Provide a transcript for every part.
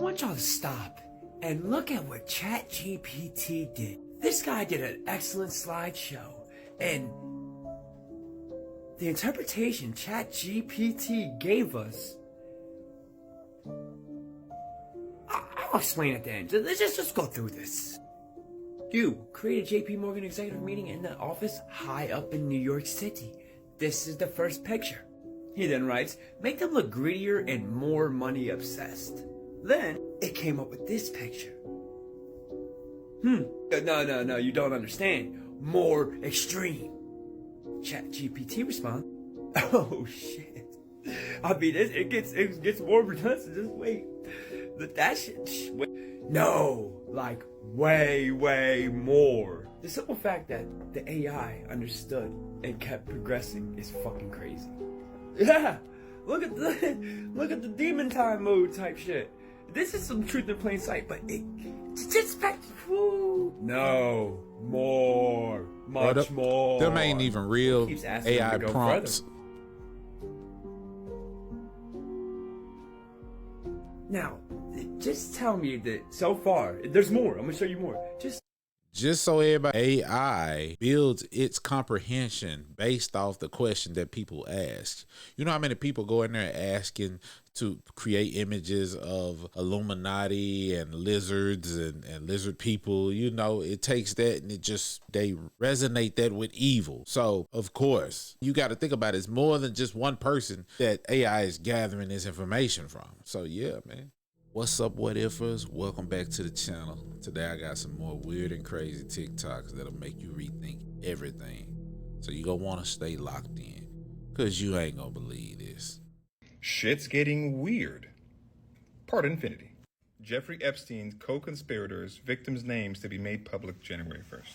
I want y'all to stop and look at what ChatGPT did. This guy did an excellent slideshow, and the interpretation ChatGPT gave us, I'll explain at the end. Let's just go through this. You create a JP Morgan executive meeting in the office high up in New York City. This is the first picture. He then writes, make them look greedier and more money obsessed. Then it came up with this picture. No, you don't understand. More extreme. ChatGPT responds, oh shit. I mean, it gets more pronounced. Just wait. That shit. Wait. No, like way more. The simple fact that the AI understood and kept progressing is fucking crazy. Yeah, look at the demon time mode type shit. This is some truth in plain sight, but it's just no more, much more. Them ain't even real AI prompts. Further. Now, just tell me that so far, there's more. I'm gonna show you more. Just so everybody, AI builds its comprehension based off the question that people ask. You know how many people go in there asking to create images of Illuminati and lizards and lizard people? You know, it takes that and they resonate that with evil. So, of course, you got to think about it. It's more than just one person that AI is gathering this information from. So, yeah, man. What's up, what ifers? Welcome back to the channel. Today I got some more weird and crazy TikToks that'll make you rethink everything. So you gonna wanna stay locked in, cause you ain't gonna believe this. Shit's getting weird. Part infinity. Jeffrey Epstein's co-conspirators' victims' names to be made public January 1st.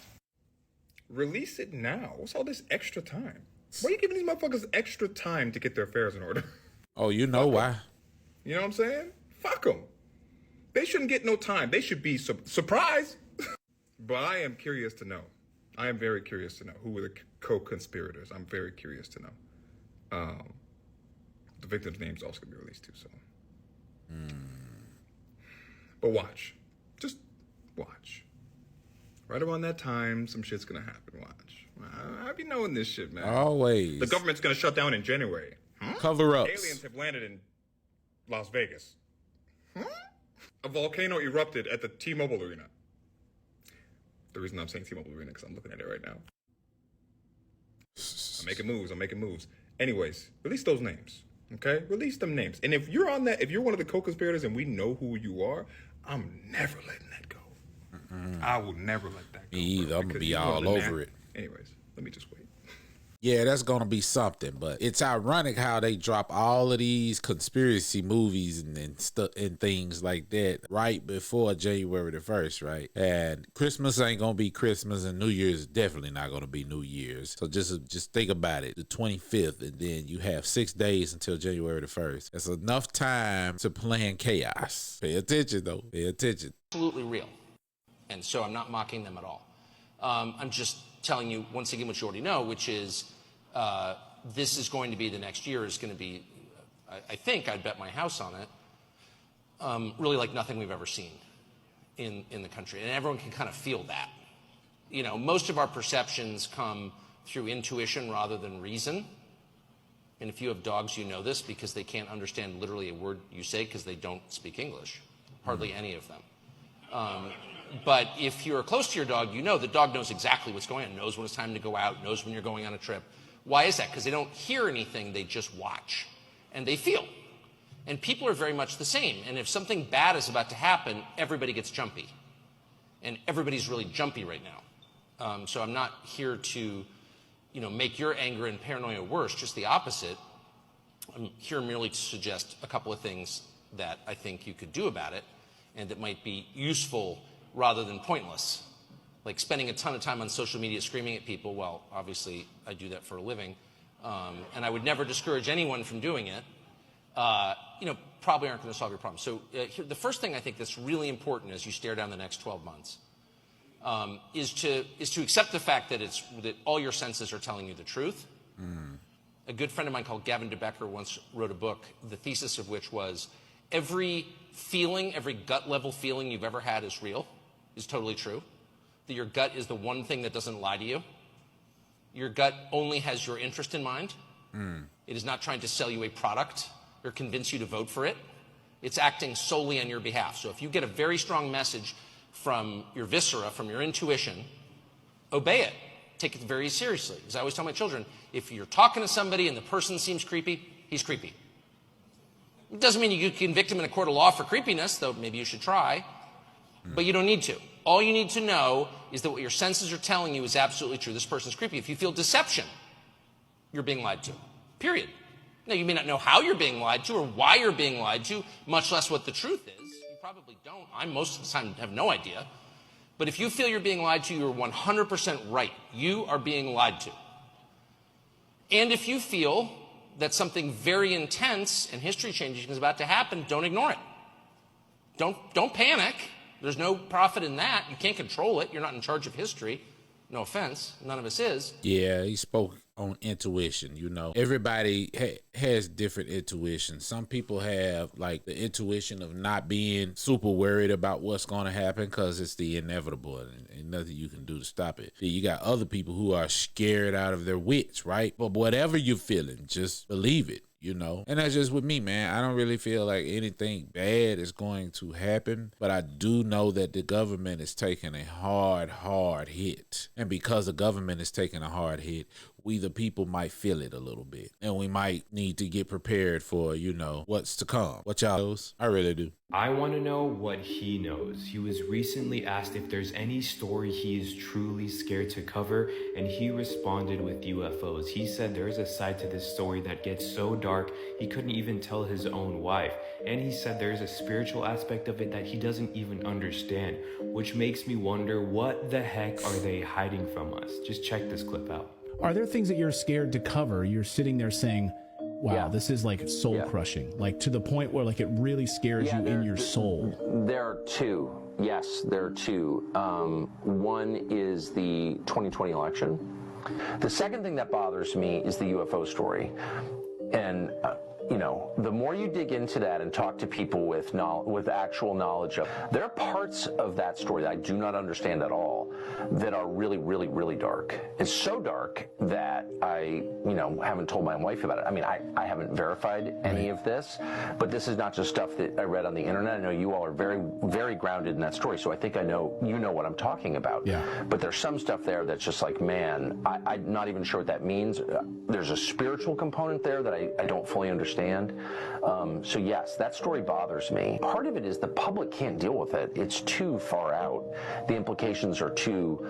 Release it now. What's all this extra time? Why are you giving these motherfuckers extra time to get their affairs in order? Oh, you know why? You know what I'm saying? Fuck them. They shouldn't get no time. They should be surprised. But I am curious to know. I am very curious to know who were the co-conspirators. I'm very curious to know. The victim's name's also gonna be released too, so. But watch. Just watch. Right around that time, some shit's gonna happen. Watch. I be knowing this shit, man. Always. The government's gonna shut down in January. Cover-ups. Aliens have landed in Las Vegas. A volcano erupted at the T-Mobile Arena. The reason I'm saying T-Mobile Arena because I'm looking at it right now. I'm making moves. Anyways, release those names, okay? Release them names. And if you're on that, if you're one of the co-conspirators and we know who you are, I'm never letting that go. I will never let that go. Me either. I'm gonna be all over it. Anyways, let me just wait. Yeah, that's gonna be something, but it's ironic how they drop all of these conspiracy movies and stuff and things like that right before January the 1st, right? And Christmas ain't gonna be Christmas, and New Year's is definitely not gonna be New Year's. So just think about it: the 25th, and then you have 6 days until January the 1st. That's enough time to plan chaos. Pay attention, though. Pay attention. Absolutely real, and so I'm not mocking them at all. I'm just telling you once again what you already know, which is this is going to be, the next year is going to be, I think I'd bet my house on it, really like nothing we've ever seen in the country. And everyone can kind of feel that. You know, most of our perceptions come through intuition rather than reason. And if you have dogs, you know this because they can't understand literally a word you say because they don't speak English, hardly any of them. But if you're close to your dog, you know the dog knows exactly what's going on, knows when it's time to go out, knows when you're going on a trip. Why is that? Because they don't hear anything, they just watch. And they feel. And people are very much the same. And if something bad is about to happen, everybody gets jumpy. And everybody's really jumpy right now. So I'm not here to, make your anger and paranoia worse, just the opposite. I'm here merely to suggest a couple of things that I think you could do about it and that might be useful rather than pointless. Like spending a ton of time on social media screaming at people. Well, obviously I do that for a living. And I would never discourage anyone from doing it. Probably aren't going to solve your problem. So the first thing I think that's really important as you stare down the next 12 months is to accept the fact that that all your senses are telling you the truth. A good friend of mine called Gavin DeBecker once wrote a book, the thesis of which was every feeling, every gut level feeling you've ever had is real, is totally true. That your gut is the one thing that doesn't lie to you. Your gut only has your interest in mind. It is not trying to sell you a product or convince you to vote for it. It's acting solely on your behalf. So if you get a very strong message from your viscera, from your intuition, obey it. Take it very seriously. As I always tell my children, if you're talking to somebody and the person seems creepy, he's creepy. It doesn't mean you can convict him in a court of law for creepiness, though maybe you should try, but you don't need to. All you need to know is that what your senses are telling you is absolutely true. This person's creepy. If you feel deception, you're being lied to, period. Now, you may not know how you're being lied to or why you're being lied to, much less what the truth is. You probably don't. I most of the time have no idea. But if you feel you're being lied to, you're 100% right. You are being lied to. And if you feel that something very intense and history-changing is about to happen, don't ignore it. Don't panic. There's no profit in that. You can't control it. You're not in charge of history. No offense. None of us is. Yeah, he spoke on intuition. You know, everybody has different intuitions. Some people have like the intuition of not being super worried about what's going to happen because it's the inevitable and nothing you can do to stop it. You got other people who are scared out of their wits, right? But whatever you're feeling, just believe it. You know, and that's just with me, man. I don't really feel like anything bad is going to happen, but I do know that the government is taking a hard hit. And because the government is taking a hard hit, we the people might feel it a little bit, and we might need to get prepared for, you know, what's to come. What y'all knows? I really do. I want to know what he knows. He was recently asked if there's any story he is truly scared to cover, and he responded with UFOs. He said there is a side to this story that gets so dark he couldn't even tell his own wife. And he said there's a spiritual aspect of it that he doesn't even understand, which makes me wonder, what the heck are they hiding from us? Just check this clip out. Are there things that you're scared to cover? You're sitting there saying, wow, this is like soul crushing, like to the point where like it really scares you in your soul. There are two. Yes, there are two. One is the 2020 election. The second thing that bothers me is the UFO story. And, you know, the more you dig into that and talk to people with actual knowledge of, there are parts of that story that I do not understand at all that are really dark. It's so dark that I, you know, haven't told my wife about it. I mean, I haven't verified any of this, but this is not just stuff that I read on the internet. I know you all are very grounded in that story, so I think I know, you know what I'm talking about. Yeah. But there's some stuff there that's just like, man, I'm not even sure what that means. There's a spiritual component there that I don't fully understand. So yes, that story bothers me. Part of it is the public can't deal with it. It's too far out. The implications are too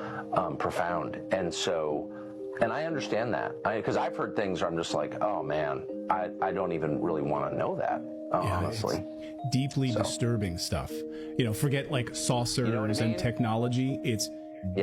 profound. And so, and I understand that. Because I've heard things where I'm just like, oh man, I don't even really want to know that, honestly. Deeply disturbing stuff. You know, forget like saucers, you know what I mean? And technology. It's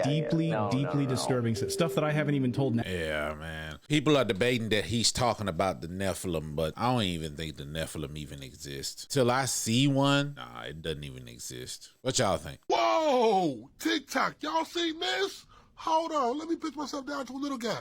deeply disturbing stuff that I haven't even told. Yeah, man. People are debating that he's talking about the Nephilim, but I don't even think the Nephilim even exist. Till I see one, nah, it doesn't even exist. What y'all think? Whoa! TikTok, y'all seen this? Hold on, let me pitch myself down to a little guy.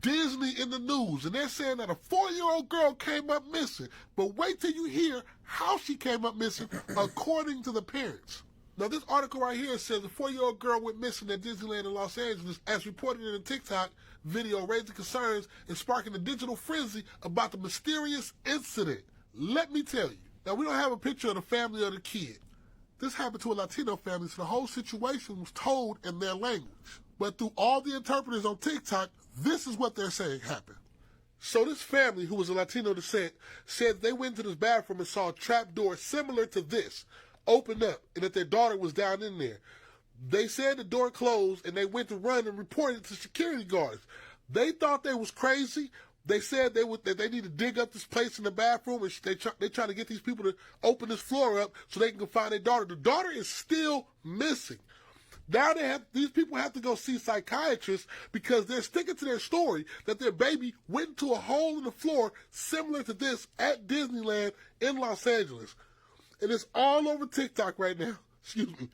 Disney in the news, and they're saying that a 4-year-old girl came up missing. But wait till you hear how she came up missing, according to the parents. Now, this article right here says a 4-year-old girl went missing at Disneyland in Los Angeles, as reported in a TikTok video, raising concerns and sparking a digital frenzy about the mysterious incident. Let me tell you. Now, we don't have a picture of the family or the kid. This happened to a Latino family, so the whole situation was told in their language. But through all the interpreters on TikTok, this is what they're saying happened. So this family, who was of Latino descent, said they went to this bathroom and saw a trap door similar to this opened up, and that their daughter was down in there. They said the door closed, and they went to run and reported it to security guards. They thought they was crazy. They said that they need to dig up this place in the bathroom, and they try to get these people to open this floor up so they can find their daughter. The daughter is still missing. Now these people have to go see psychiatrists because they're sticking to their story that their baby went into a hole in the floor similar to this at Disneyland in Los Angeles. And it's all over TikTok right now. Excuse me.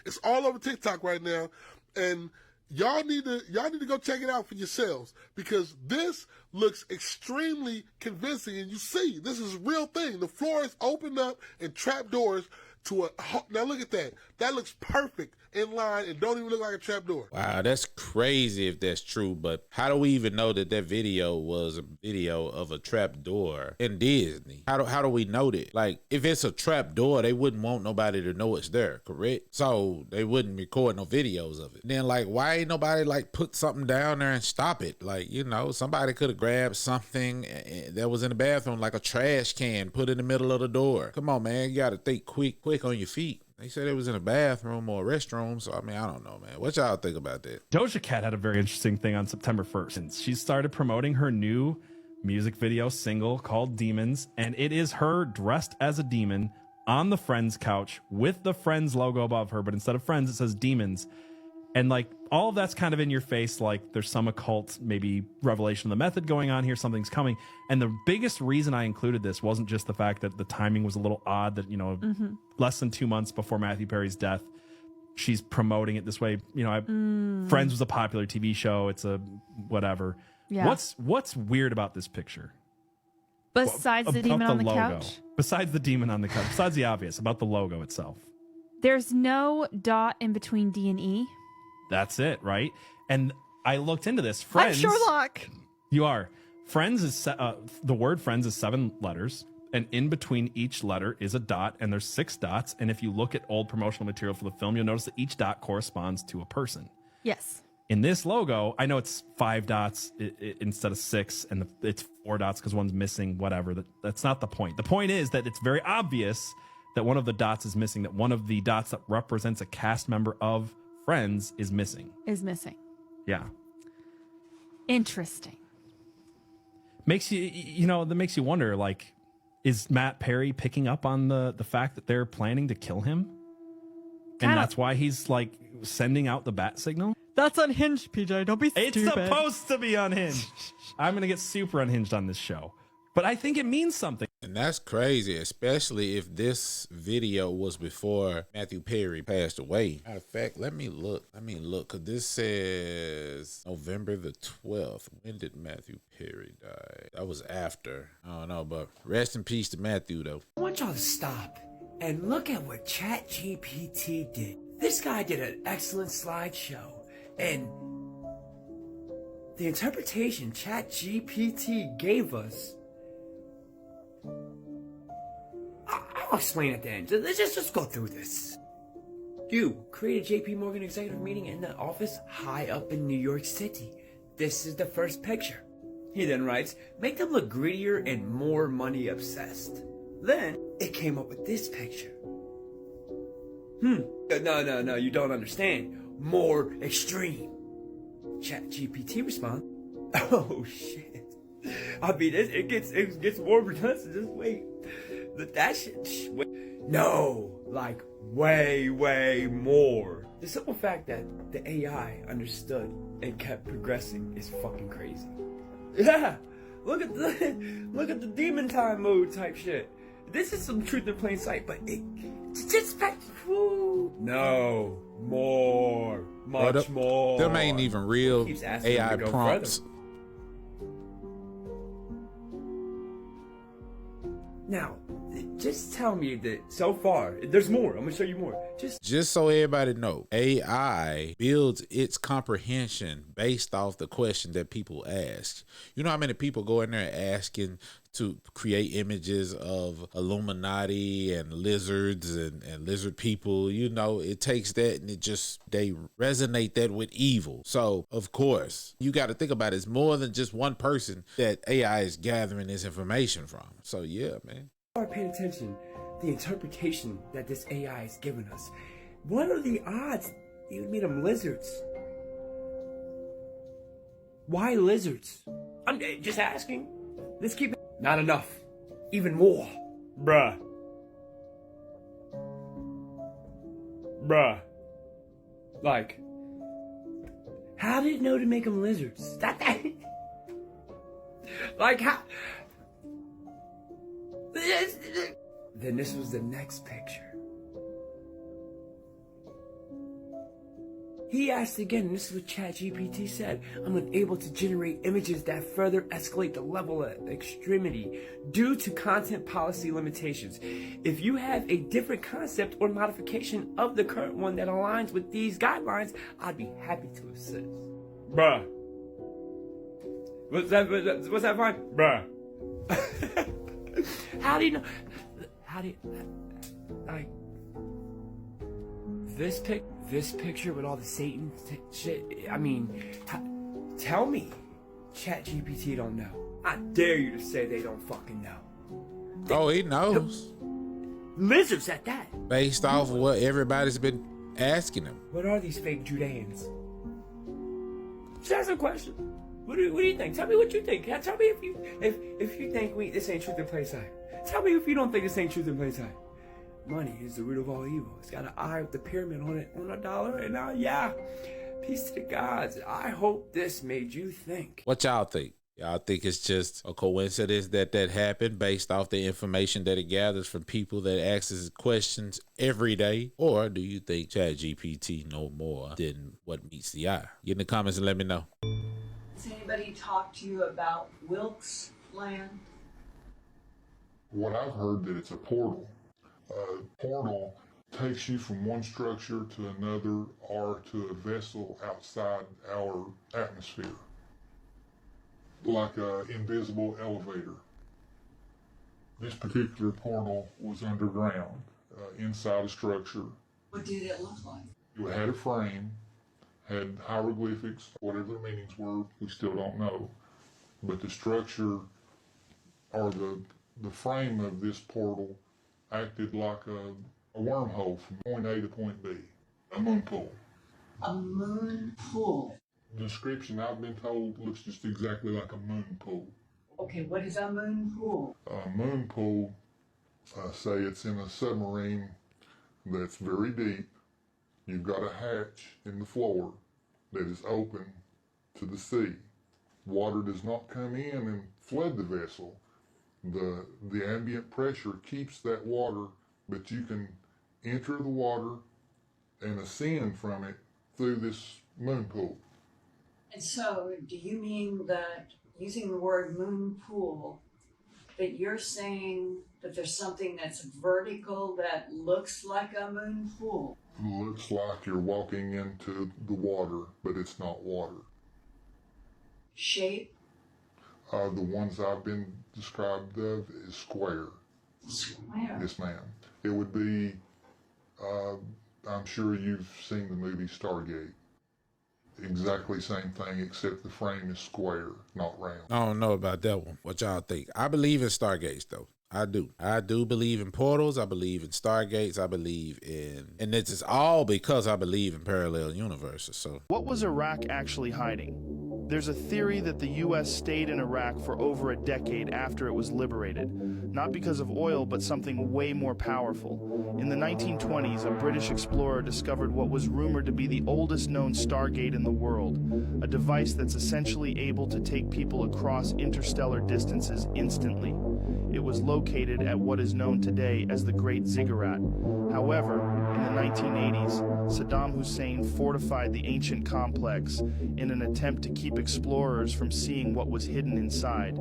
It's all over TikTok right now. And, y'all need to go check it out for yourselves, because this looks extremely convincing, and you see this is a real thing. The floor is opened up and trap doors to a. Now look at that. That looks perfect in line and don't even look like a trap door. Wow, that's crazy if that's true. But how do we even know that that video was a video of a trap door in Disney? How do we know that? Like, if it's a trap door, they wouldn't want nobody to know it's there, correct? So they wouldn't record no videos of it. Then, like, why ain't nobody like put something down there and stop it? Like, you know, somebody could have grabbed something that was in the bathroom, like a trash can, put in the middle of the door. Come on, man, you got to think quick on your feet. They said it was in a bathroom or a restroom, so I mean, I don't know, man. What y'all think about that? Doja Cat had a very interesting thing on September 1st. And she started promoting her new music video single called Demons, and it is her dressed as a demon on the Friends couch with the Friends logo above her, but instead of Friends, it says Demons. And like all of that's kind of in your face, like there's some occult, maybe revelation of the method going on here, something's coming. And the biggest reason I included this wasn't just the fact that the timing was a little odd, that, you know, less than 2 months before Matthew Perry's death, she's promoting it this way. You know, Friends was a popular TV show. It's a whatever. Yeah. What's weird about this picture? Besides the demon on the logo. couch? Besides the demon on the couch. Besides the obvious, about the logo itself. There's no dot in between D and E. That's it, right? And I looked into this. Friends. I'm Sherlock. You are. Friends is the word friends is 7 letters, and in between each letter is a dot, and there's 6 dots. And if you look at old promotional material for the film, you'll notice that each dot corresponds to a person. Yes. In this logo, I know it's 5 dots instead of 6, and it's 4 dots because one's missing. Whatever. That's not the point. The point is that it's very obvious that one of the dots is missing. That one of the dots that represents a cast member of Friends is missing. Yeah. Interesting. Makes that makes you wonder, like, is Matt Perry picking up on the fact that they're planning to kill him? And that's why he's like sending out the bat signal? That's unhinged, PJ. Don't be stupid. It's supposed to be unhinged. I'm going to get super unhinged on this show. But I think it means something. And that's crazy, especially if this video was before Matthew Perry passed away. Matter of fact, let me look, because this says November the 12th. When did Matthew Perry die? That was after. I don't know, but rest in peace to Matthew, though. I want y'all to stop and look at what ChatGPT did. This guy did an excellent slideshow, and the interpretation ChatGPT gave us, I'll explain at the end. Let's just go through this. You create a JP Morgan executive meeting in the office high up in New York City. This is the first picture. He then writes, make them look greedier and more money obsessed. Then it came up with this picture. No, you don't understand. More extreme. ChatGPT responds, oh shit. I mean, it gets more intense. Just wait. That shit. No, like way more. The simple fact that the AI understood and kept progressing is fucking crazy. Yeah, look at the demon time mode type shit. This is some truth in plain sight, but it just no more, much more. Them ain't even real AI prompts. Further. Now, just tell me that so far, there's more. I'm gonna show you more. Just so everybody know, AI builds its comprehension based off the question that people ask. You know how many people go in there asking to create images of Illuminati and lizards and lizard people? You know, it takes that and they resonate that with evil. So, of course, you got to think about it. It's more than just one person that AI is gathering this information from. So, yeah, man. Start paying attention, the interpretation that this AI is giving us. What are the odds you meet them lizards? Why lizards? I'm just asking. Let's keep it. Not enough. Even more. Bruh. Like, how did it know to make them lizards? Like, how? Then this was the next picture. He asked again, and this is what ChatGPT said, I'm unable to generate images that further escalate the level of extremity due to content policy limitations. If you have a different concept or modification of the current one that aligns with these guidelines, I'd be happy to assist. Bruh. What's that fine? Bruh. How do you know? How do you, like, this picture with all the Satan shit, I mean, tell me ChatGPT don't know. I dare you to say they don't fucking know. He knows. Lizards at that. Based off of what everybody's been asking him. What are these fake Judeans? Just ask a question. What do you think? Tell me what you think. Tell me if you think this ain't truth in plain sight. Tell me if you don't think this ain't truth in plain sight. Money is the root of all evil. It's got an eye with the pyramid on it, on a dollar, and yeah, peace to the gods. I hope this made you think. What y'all think? Y'all think it's just a coincidence that happened based off the information that it gathers from people that asks questions every day? Or do you think ChatGPT know more than what meets the eye? Get in the comments and let me know. Has anybody talked to you about Wilkes Land? What I've heard that it's a portal. A portal takes you from one structure to another or to a vessel outside our atmosphere. Like an invisible elevator. This particular portal was underground, inside a structure. What did it look like? It had a frame, had hieroglyphics, whatever the meanings were, we still don't know. But the structure, or the frame of this portal, acted like a wormhole from point A to point B, a moon pool. A moon pool? The description I've been told looks just exactly like a moon pool. Okay, what is a moon pool? A moon pool, say it's in a submarine that's very deep. You've got a hatch in the floor that is open to the sea. Water does not come in and flood the vessel. The ambient pressure keeps that water, but you can enter the water and ascend from it through this moon pool. And so, do you mean that, using the word moon pool, that you're saying that there's something that's vertical that looks like a moon pool? It looks like you're walking into the water, but it's not water. Shape? The ones I've been described of is square. Square? Yes, ma'am. It would be, I'm sure you've seen the movie Stargate. Exactly same thing, except the frame is square, not round. I don't know about that one. What y'all think? I believe in Stargates, though. I do. I do believe in portals. I believe in Stargates. I believe in... And this is all because I believe in parallel universes, so... What was Iraq actually hiding? There's a theory that the U.S. stayed in Iraq for over a decade after it was liberated, not because of oil, but something way more powerful. In the 1920s, a British explorer discovered what was rumored to be the oldest known Stargate in the world, a device that's essentially able to take people across interstellar distances instantly. It was located at what is known today as the Great Ziggurat. However, in the 1980s, Saddam Hussein fortified the ancient complex in an attempt to keep explorers from seeing what was hidden inside.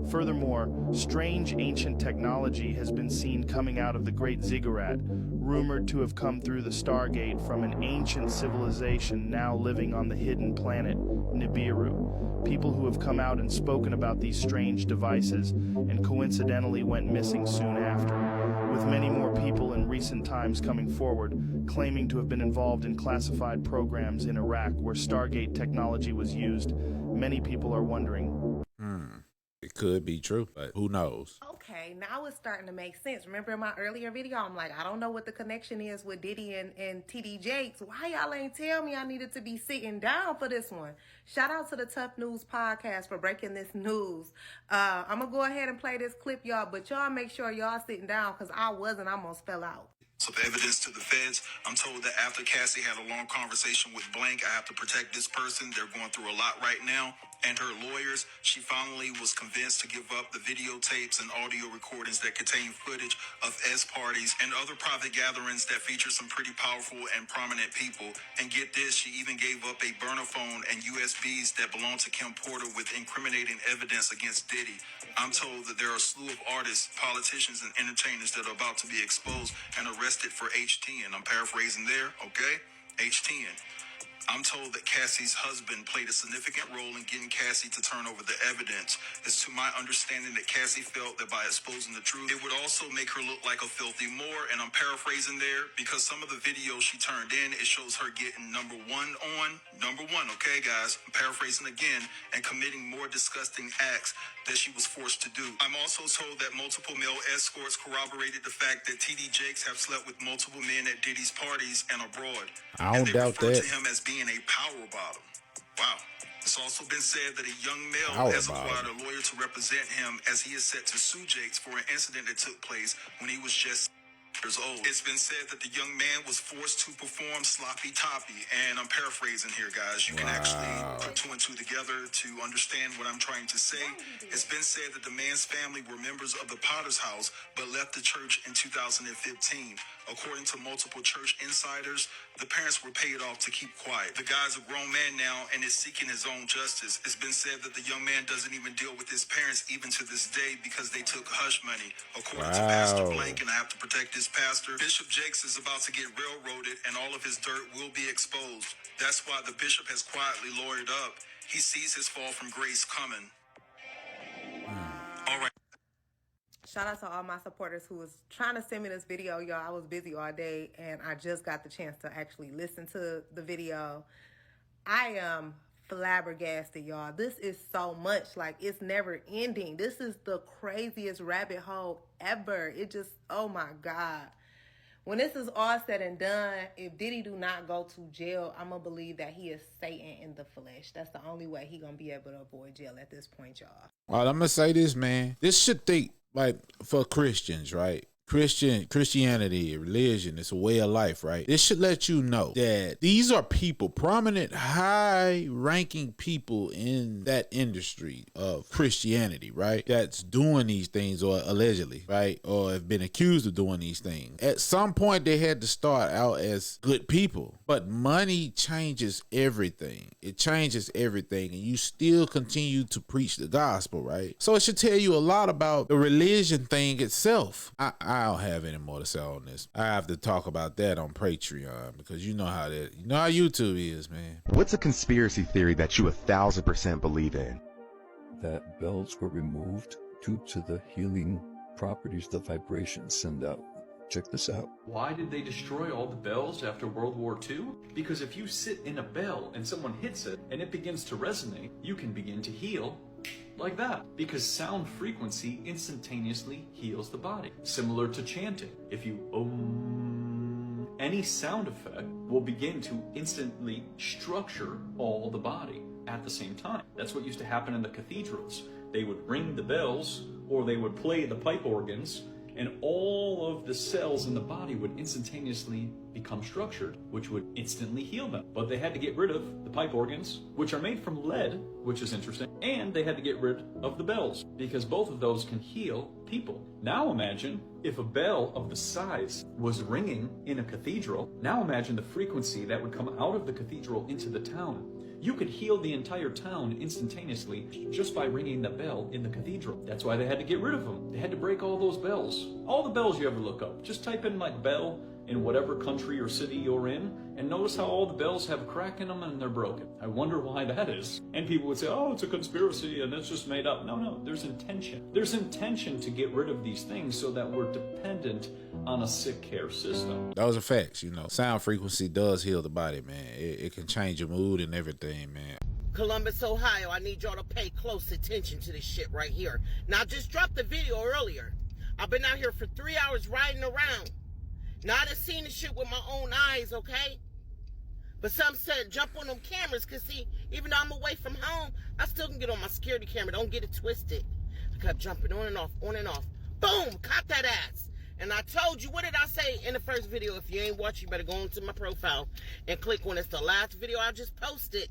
Furthermore, strange ancient technology has been seen coming out of the Great Ziggurat, rumored to have come through the Stargate from an ancient civilization now living on the hidden planet Nibiru. People who have come out and spoken about these strange devices and coincidentally went missing soon after, with many more people in recent times coming forward, claiming to have been involved in classified programs in Iraq where Stargate technology was used. Many people are wondering. It could be true, but who knows? Okay, now it's starting to make sense. Remember in my earlier video, I'm like, I don't know what the connection is with Diddy and TD Jakes. Why y'all ain't tell me I needed to be sitting down for this one? Shout out to the Tough News Podcast for breaking this news. I'm going to go ahead and play this clip, y'all, but y'all make sure y'all sitting down because I wasn't. I almost fell out. So the evidence to the feds, I'm told that after Cassie had a long conversation with Blank, I have to protect this person. They're going through a lot right now. and her lawyers, she finally was convinced to give up the videotapes and audio recordings that contain footage of S parties and other private gatherings that feature some pretty powerful and prominent people. And get this, she even gave up a burner phone and USBs that belonged to Kim Porter with incriminating evidence against Diddy. I'm told that there are a slew of artists, politicians, and entertainers that are about to be exposed and arrested for H10. I'm paraphrasing there, okay? H10. I'm told that Cassie's husband played a significant role in getting Cassie to turn over the evidence. It's to my understanding that Cassie felt that by exposing the truth, it would also make her look like a filthy Moor, and I'm paraphrasing there because some of the videos she turned in, it shows her getting number one, okay, guys? I'm paraphrasing again, and committing more disgusting acts that she was forced to do. I'm also told that multiple male escorts corroborated the fact that TD Jakes have slept with multiple men at Diddy's parties and abroad. I don't doubt Refer that. to him as being a power bottom. Wow. It's also been said that a young male Power has bottom. acquired a lawyer to represent him as he is set to sue Jakes for an incident that took place when he was just years old. It's been said that the young man was forced to perform sloppy toppy, and I'm paraphrasing here, guys. You can actually put two and two together to understand what I'm trying to say. It's been said that the man's family were members of the Potter's House, but left the church in 2015. According to multiple church insiders, the parents were paid off to keep quiet. The guy's a grown man now and is seeking his own justice. It's been said that the young man doesn't even deal with his parents even to this day because they took hush money. According to Pastor Blank, and I have to protect this pastor, Bishop Jakes is about to get railroaded and all of his dirt will be exposed. That's why the bishop has quietly lawyered up. He sees his fall from grace coming. All right. Shout out to all my supporters who was trying to send me this video, y'all. I was busy all day, and I just got the chance to actually listen to the video. I am flabbergasted, y'all. This is so much. Like, it's never ending. This is the craziest rabbit hole ever. It just, oh my God. When this is all said and done, if Diddy do not go to jail, I'm going to believe that he is Satan in the flesh. That's the only way he going to be able to avoid jail at this point, y'all. All right, I'm going to say this, man. This should think, like, for Christians, right? Christianity, religion, it's a way of life, right? This should let you know that these are people, prominent, high-ranking people in that industry of Christianity, right? That's doing these things, or allegedly, right? Or have been accused of doing these things. At some point, they had to start out as good people, but money changes everything. It changes everything, and you still continue to preach the gospel, right? So it should tell you a lot about the religion thing itself. I don't have any more to say on this. I have to talk about that on Patreon because you know how YouTube is, man. What's a conspiracy theory that you 1,000% believe in? That bells were removed due to the healing properties the vibrations send out. Check this out. Why did they destroy all the bells after World War II? Because if you sit in a bell and someone hits it and it begins to resonate, you can begin to heal like that, because sound frequency instantaneously heals the body. Similar to chanting. If you any sound effect will begin to instantly structure all the body at the same time. That's what used to happen in the cathedrals. They would ring the bells or they would play the pipe organs, and all of the cells in the body would instantaneously become structured, which would instantly heal them. But they had to get rid of the pipe organs, which are made from lead, which is interesting, and they had to get rid of the bells, because both of those can heal people. Now imagine if a bell of the size was ringing in a cathedral. Now imagine the frequency that would come out of the cathedral into the town. You could heal the entire town instantaneously just by ringing the bell in the cathedral. That's why they had to get rid of them. They had to break all those bells. All the bells you ever look up. Just type in like bell in whatever country or city you're in, and notice how all the bells have a crack in them and they're broken. I wonder why that is. And people would say, oh, it's a conspiracy and it's just made up. No, there's intention. There's intention to get rid of these things so that we're dependent on a sick care system. Those are facts, you know. Sound frequency does heal the body, man. It can change your mood and everything, man. Columbus, Ohio, I need y'all to pay close attention to this shit right here. Now, I just dropped the video earlier. I've been out here for 3 hours riding around. Now, I done seen this shit with my own eyes, okay? But some said jump on them cameras, because see, even though I'm away from home, I still can get on my security camera. Don't get it twisted. I kept jumping on and off, on and off. Boom! Caught that ass. And I told you, what did I say in the first video? If you ain't watching, you better go into my profile and click on it. It's the last video I just posted.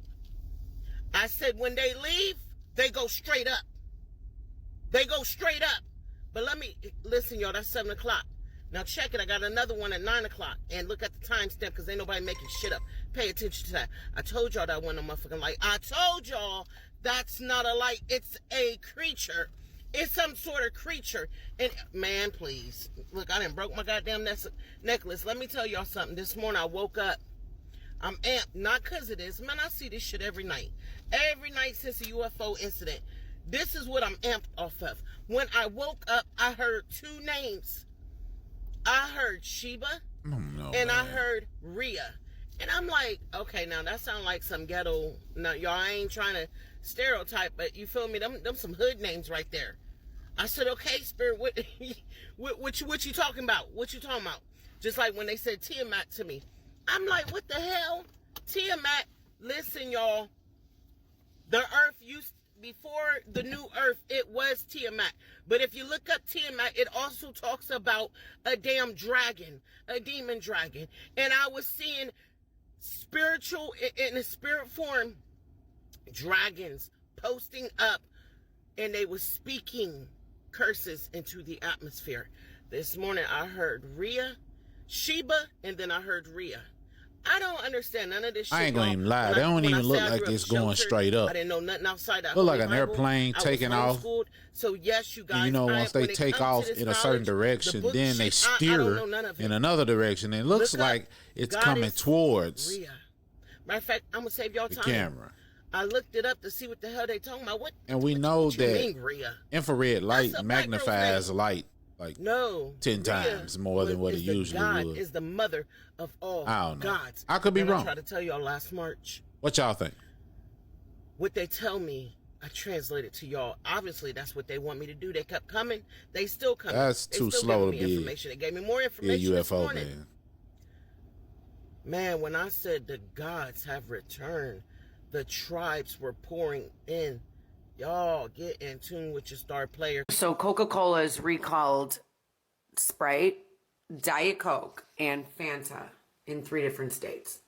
I said when they leave, they go straight up. They go straight up. But listen, y'all, that's 7 o'clock. Now check it. I got another one at 9 o'clock. And look at the timestamp because ain't nobody making shit up. Pay attention to that. I told y'all that wasn't a motherfucking light. I told y'all that's not a light. It's a creature. It's some sort of creature. And man, please. Look, I done broke my goddamn necklace. Let me tell y'all something. This morning I woke up. I'm amped. Not because of this. Man, I see this shit every night. Every night since the UFO incident. This is what I'm amped off of. When I woke up, I heard two names. I heard Sheba and I heard Rhea. And I'm like, okay, now that sounds like some ghetto. Now, y'all, I ain't trying to stereotype, but you feel me? Them some hood names right there. I said, okay, Spirit, what you talking about? What you talking about? Just like when they said Tiamat to me. I'm like, what the hell? Tiamat, listen, y'all. The earth before the new earth, it was Tiamat. But if you look up Tiamat, it also talks about a damn dragon, a demon dragon. And I was seeing spiritual, in a spirit form, dragons posting up, and they were speaking curses into the atmosphere. This morning I heard Sheba, and then I heard Rhea. I don't understand none of this shit. I ain't gonna even lie. They don't even look like it's going straight up. I didn't know nothing outside that. Look like an airplane taking off. So yes, you guys. And you know, once they take off in a certain direction, then they steer in another direction. It looks like it's coming towards Rhea. Matter of fact, I'm gonna save y'all the time. camera. I looked it up to see what the hell they talking about. And we know that mean, Rhea? Infrared light magnifies light like 10 times more than what it usually would. Is the mother of all gods. I could be wrong. I tried to tell y'all last March. What y'all think? What they tell me, I translated to y'all. Obviously, that's what they want me to do. They kept coming. They still coming. That's too slow to be information. They gave me more information a this UFO morning. man. Man, when I said the gods have returned, the tribes were pouring in. Y'all get in tune with your star player. So Coca-Cola has recalled Sprite, Diet Coke, and Fanta in 3 different states.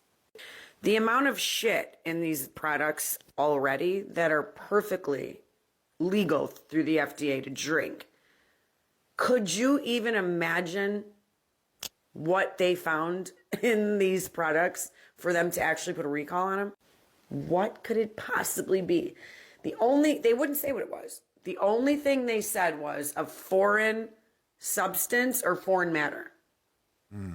The amount of shit in these products already that are perfectly legal through the FDA to drink. Could you even imagine what they found in these products for them to actually put a recall on them? What could it possibly be? They wouldn't say what it was. The only thing they said was a foreign substance or foreign matter.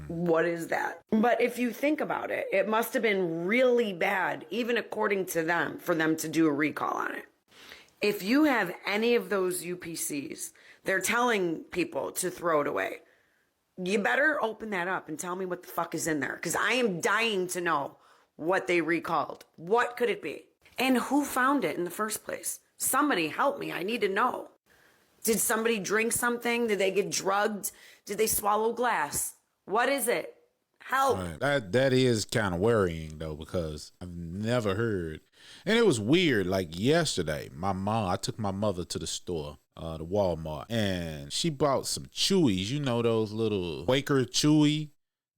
What is that? But if you think about it, it must have been really bad, even according to them, for them to do a recall on it. If you have any of those UPCs, they're telling people to throw it away. You better open that up and tell me what the fuck is in there, because I am dying to know what they recalled. What could it be? And who found it in the first place? Somebody help me. I need to know. Did somebody drink something? Did they get drugged? Did they swallow glass? What is it? Help. Right. That is kind of worrying though, because I've never heard. And it was weird. Like yesterday, I took my mother to the store, the Walmart, and she bought some Chewies. You know, those little Quaker Chewy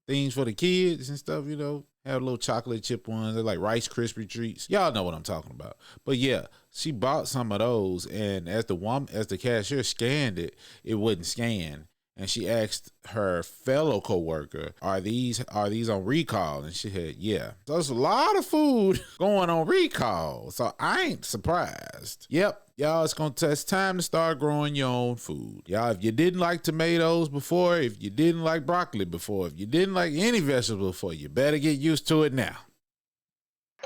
things for the kids and stuff, you know. Have little chocolate chip ones. They're like Rice Krispie treats. Y'all know what I'm talking about. But yeah, she bought some of those, and as the cashier scanned it, it wouldn't scan. And she asked her fellow coworker, "Are these on recall?" And she said, "Yeah." So there's a lot of food going on recall. So I ain't surprised. Yep. Y'all, it's time to start growing your own food. Y'all, if you didn't like tomatoes before, if you didn't like broccoli before, if you didn't like any vegetable before, you better get used to it now.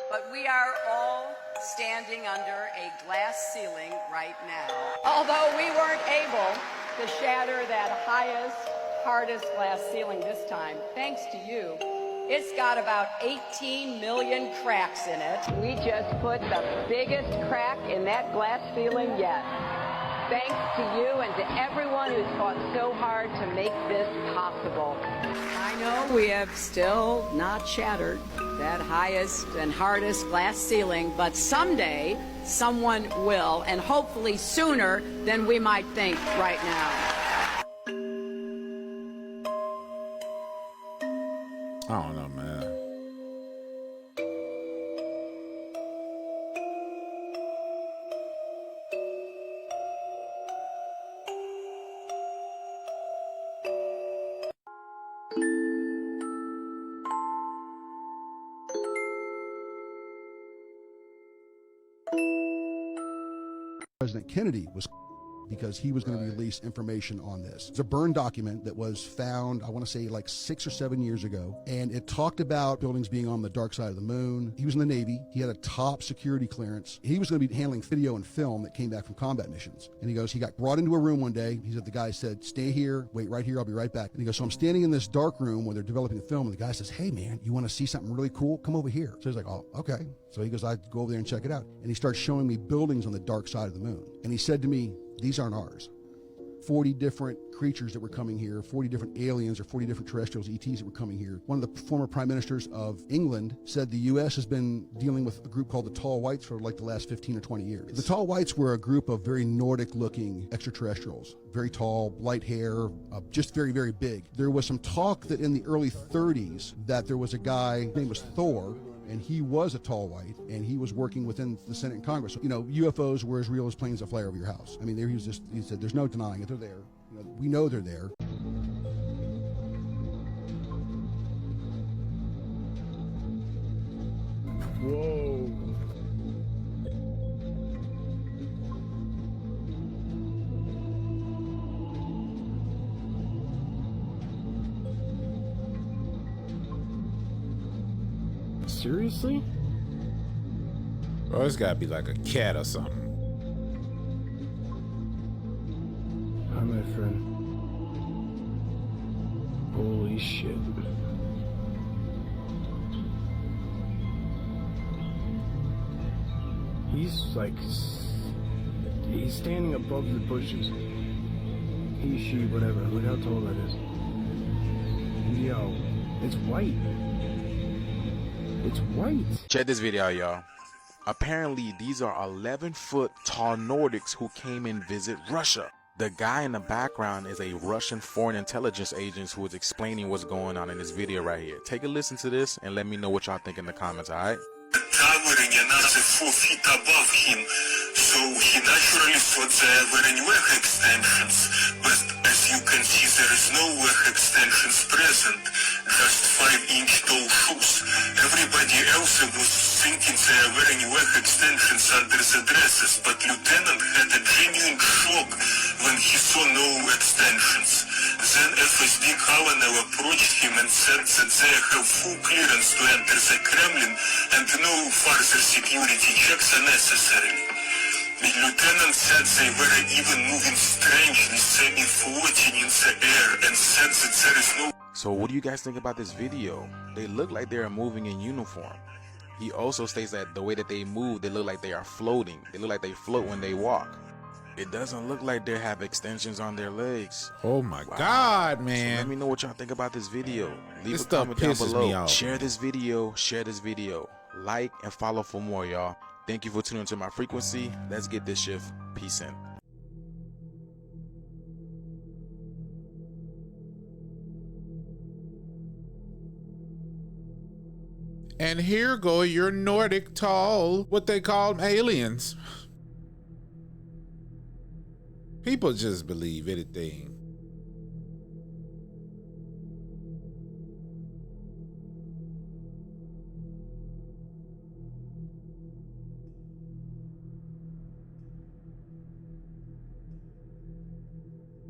But we are all standing under a glass ceiling right now. Although we weren't able to shatter that highest, hardest glass ceiling this time, thanks to you. It's got about 18 million cracks in it. We just put the biggest crack in that glass ceiling yet. Thanks to you and to everyone who's fought so hard to make this possible. I know we have still not shattered that highest and hardest glass ceiling, but someday someone will, and hopefully sooner than we might think right now. I don't know, man. President Kennedy was because he was going to release information on this. It's a burned document that was found, I want to say like 6 or 7 years ago, and it talked about buildings being on the dark side of the moon. He was in the Navy. He had a top security clearance. He was going to be handling video and film that came back from combat missions. And he goes, he got brought into a room one day. He said, the guy said, stay here, wait right here, I'll be right back. And he goes, so I'm standing in this dark room where they're developing the film, and the guy says, hey man, you want to see something really cool? Come over here. So he's like, oh, okay. So he goes, I go over there and check it out. And he starts showing me buildings on the dark side of the moon. And he said to me, these aren't ours. 40 different creatures that were coming here, 40 different aliens or 40 different terrestrials, ETs that were coming here. One of the former prime ministers of England said the U.S. has been dealing with a group called the Tall Whites for like the last 15 or 20 years. The Tall Whites were a group of very Nordic-looking extraterrestrials, very tall, light hair, just very, very big. There was some talk that in the early 30s that there was a guy, his name was Thor, and he was a tall white, and he was working within the Senate and Congress. You know, UFOs were as real as planes that fly over your house. I mean, there he said, there's no denying it, they're there. You know, we know they're there. Whoa. Seriously? Bro, it's gotta be like a cat or something. Hi, my friend. Holy shit. He's like, he's standing above the bushes. He, she, whatever. Look how tall that is. Yo, it's white. It's white. Check this video out, y'all. Apparently, these are 11-foot tall Nordics who came and visit Russia. The guy in the background is a Russian foreign intelligence agent who is explaining what's going on in this video right here. Take a listen to this and let me know what y'all think in the comments, alright? Towering another 4 feet above him, so he naturally thought there were any WEG extensions, but as you can see there is no WEG extensions present, just 5-inch tall shoes. Everybody else was thinking there were any WEG extensions under the dresses, but Lieutenant had a genuine shock when he saw no extensions. Then FSB colonel approached him and said that they have full clearance to enter the Kremlin and no further security checks are necessary. The lieutenant said they were even moving strangely, semi-floating in the air, and said that there is no... So what do you guys think about this video? They look like they are moving in uniform. He also states that the way that they move, they look like they are floating. They look like they float when they walk. It doesn't look like they have extensions on their legs. Oh my God, man. So let me know what y'all think about this video. Leave This a stuff comment down pisses below. me off. Share this video. Like and follow for more, y'all. Thank you for tuning into my frequency. Let's get this shift. Peace in. And here go your Nordic tall, what they call aliens. People just believe anything.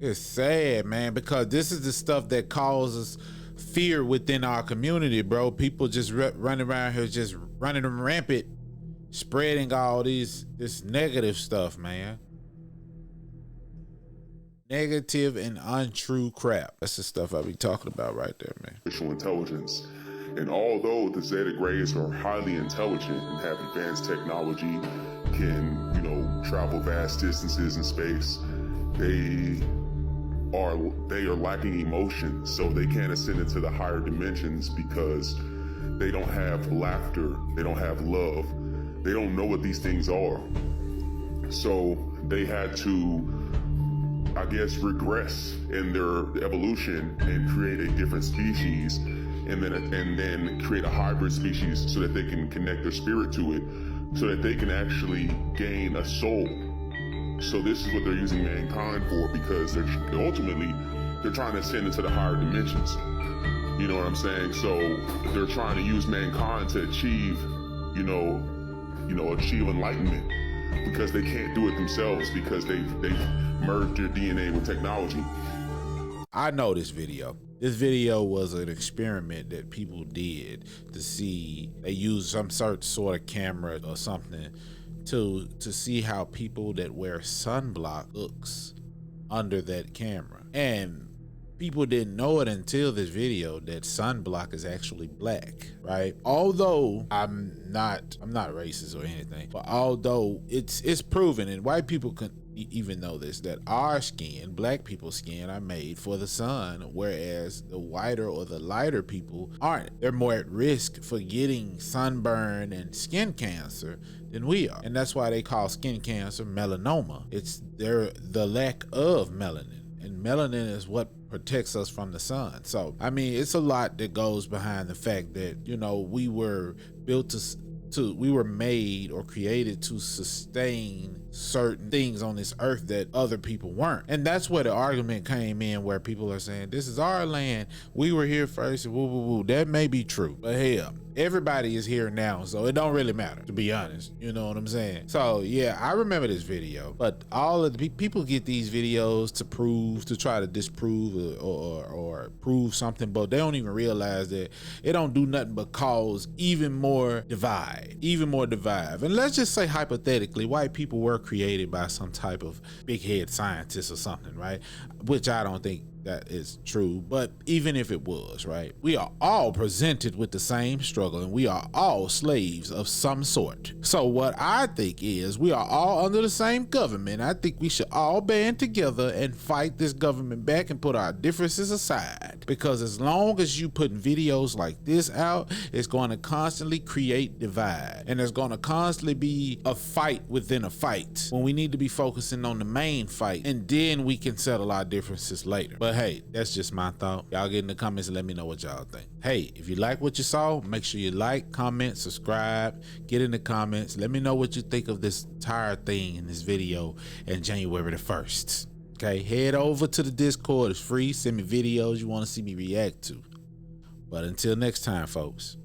It's sad, man, because this is the stuff that causes fear within our community, bro. People just running around here, just running them rampant, spreading all this negative stuff, man. Negative and untrue crap. That's the stuff I be talking about right there, man. Artificial intelligence. And although the Zeta Grays are highly intelligent and have advanced technology, can, you know, travel vast distances in space, they are lacking emotion, so they can't ascend into the higher dimensions because they don't have laughter, they don't have love, they don't know what these things are. So they had to, I guess, regress in their evolution and create a different species, and then create a hybrid species so that they can connect their spirit to it, so that they can actually gain a soul. So this is what they're using mankind for, because they're trying to ascend into the higher dimensions. You know what I'm saying? So they're trying to use mankind to achieve, achieve enlightenment. because they can't do it themselves because they've merged their DNA with technology. I know this video. This video was an experiment that people did to see. They used some sort of camera or something to see how people that wear sunblock looks under that camera. And people didn't know it until this video that sunblock is actually black, right? Although I'm not racist or anything, but although it's proven, and white people can even know this, that our skin, black people's skin, are made for the sun, whereas the whiter or the lighter people aren't. They're more at risk for getting sunburn and skin cancer than we are. And that's why they call skin cancer melanoma. It's the lack of melanin. And melanin is what protects us from the sun. So, I mean, it's a lot that goes behind the fact that, you know, we were built we were made or created to sustain certain things on this earth that other people weren't. And that's where the argument came in, where people are saying, this is our land, we were here first, and woo woo woo. That may be true, but hell, everybody is here now, so it don't really matter, to be honest. You know what I'm saying? So yeah, I remember this video, but all of the people get these videos to try to disprove or prove something, but they don't even realize that it don't do nothing but cause even more divide. And let's just say hypothetically, white people were created by some type of big head scientist or something, right? Which I don't think that is true, but even if it was, right, we are all presented with the same struggle, and we are all slaves of some sort. So what I think is, we are all under the same government. I think we should all band together and fight this government back and put our differences aside, because as long as you putting videos like this out, it's going to constantly create divide, and there's going to constantly be a fight within a fight, when we need to be focusing on the main fight, and then we can settle our differences later. But hey, that's just my thought. Y'all get in the comments and let me know what y'all think. Hey, if you like what you saw, make sure you like, comment, subscribe, get in the comments. Let me know what you think of this entire thing in this video in January the 1st. Okay, head over to the Discord. It's free. Send me videos you want to see me react to. But until next time, folks,